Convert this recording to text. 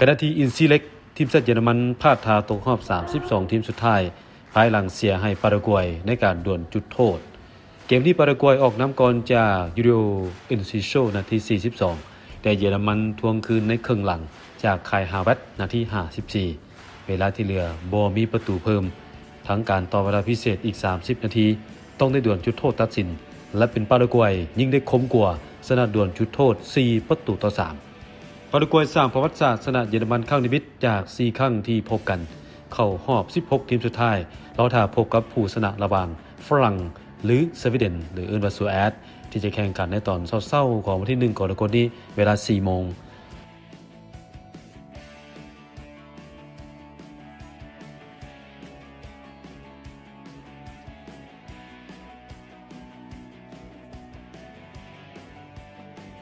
เป็นนาทีอินซีเล็กทีมชาติเยอรมันพลาดท่าตกรอบ32ทีมสุดท้ายภายหลังเสียให้ปารากวัยในการดวลจุดโทษเกมที่ปารากวัยออกนำก่อนจากยูริโออินซิโชนาที42แต่เยอรมันทวงคืนในครึ่งหลังจากคายฮาเวตนาที54เวลาที่เหลือบ่มีประตูเพิ่มทั้งการต่อเวลาพิเศษอีก30นาทีต้องได้ดวลจุดโทษตัดสินและเป็นปารากวัยยิ่งได้คมกว่าชนะดวลจุดโทษ4-3ปารากวัยสร้างประวัติศาสตร์ชนะเยอรมันครั้งนิมิตจาก4ครั้งที่พบกันเข้ารอบ16ทีมสุดท้ายเราถ้าพบกับผู้ชนะระหว่างฝรั่งหรือสวีเดนหรือเอิ้นว่าสวีเดนที่จะแข่งกันในตอนเช้าๆของวันที่1กรกฎาคมนี้เวลา 4 โมง